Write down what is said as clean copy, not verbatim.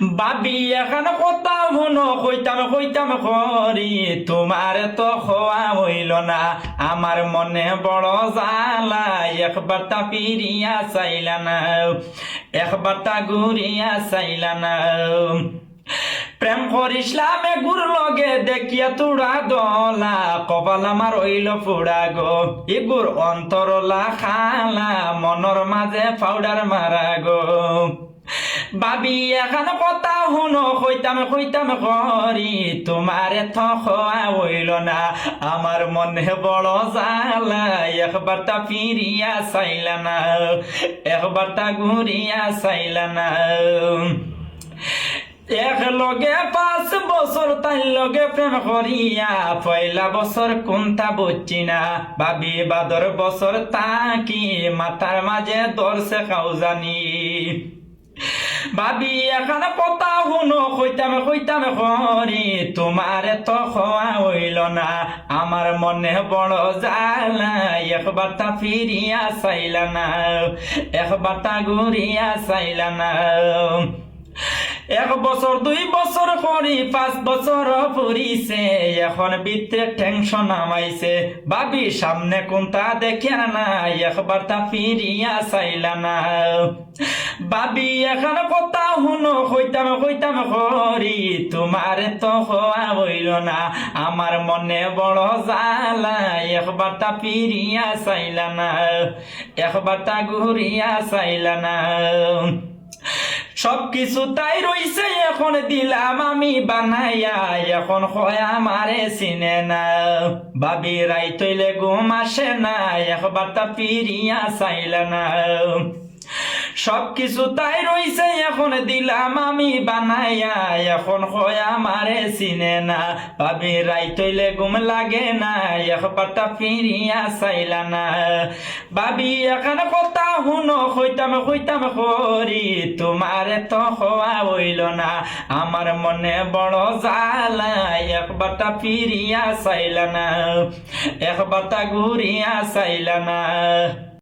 বাবি এখন কথা শুনো কইতাম কইতাম করি তোমার তো খোয়া হইল না আমার মনে বড় জ্বালা একবার তা ফিরিয়া চাইলা না একবার তা ঘুরিয়া চাইলা না প্রেম করিসলামে গুর লগে দেখিয়া তুড়া দলা কপাল আমার হইল ফুড়া গো ইগুর অন্তরলা খালা মনর মাঝে পাউডার মারা গো বাবি এখন কথা শুনো কইতাম কইতাম করি তোমার থা হইল না আমার মনে বড় জ্বালা একবার তা ফিরিয়া চাইলা না একবার তা ঘুরিয়া চাইলা না এক লগে 5 বছর তাই লগে প্রেম করিয়া পয়লা বছর কোনটা বুঝছি না ভাবি বাদর বছর তাকি মাথার মাঝে দর্শে খাও জানি ভাবি এখন কথা শুনো কইতাম কইতাম করি তোমার তো খোয়া হইল না আমার মনে বড় জ্বালা একবার তা ফিরিয়া চাইলা না একবার তা ঘুরিয়া চাইলা না 1 বছর 2 বছর করি 5 বছর পরিছে এখন ভিতরে টেনশন আমাইছে ভাবি সামনে কোনটা দেখে না একবার তা ফিরিয়া চাইলা না ভাবি এখন কথা শুনো কইতাম কইতাম করি তোমার তো হওয়া হইল না আমার মনে বড় জ্বালা একবার তা ফিরিয়া চাইলা না একবার তা ঘুরিয়া চাইলা না সবকিছু তাই রইছে এখন দিলাম আমি বানাইয়া এখন হয় আমারে চিনে না ভাবি রাইতইলে ঘুম আসে না একবার তা ফিরিয়া চাইলা না সবকিছু তাই রইছে এখন দিলাম আমি বানাইয়া এখন হয় আমারে চিনে না ভাবি রাইতইলে ঘুম লাগে না একবার তা ফিরিয়া চাইলা না ভাবি এখন কথা শুনো কইতাম কইতাম করি তোমার তো হওয়া হইল না আমার মনে বড় জ্বালা একবার তা ফিরিয়া চাইলা না একবার তা ঘুরিয়া চাইলা না।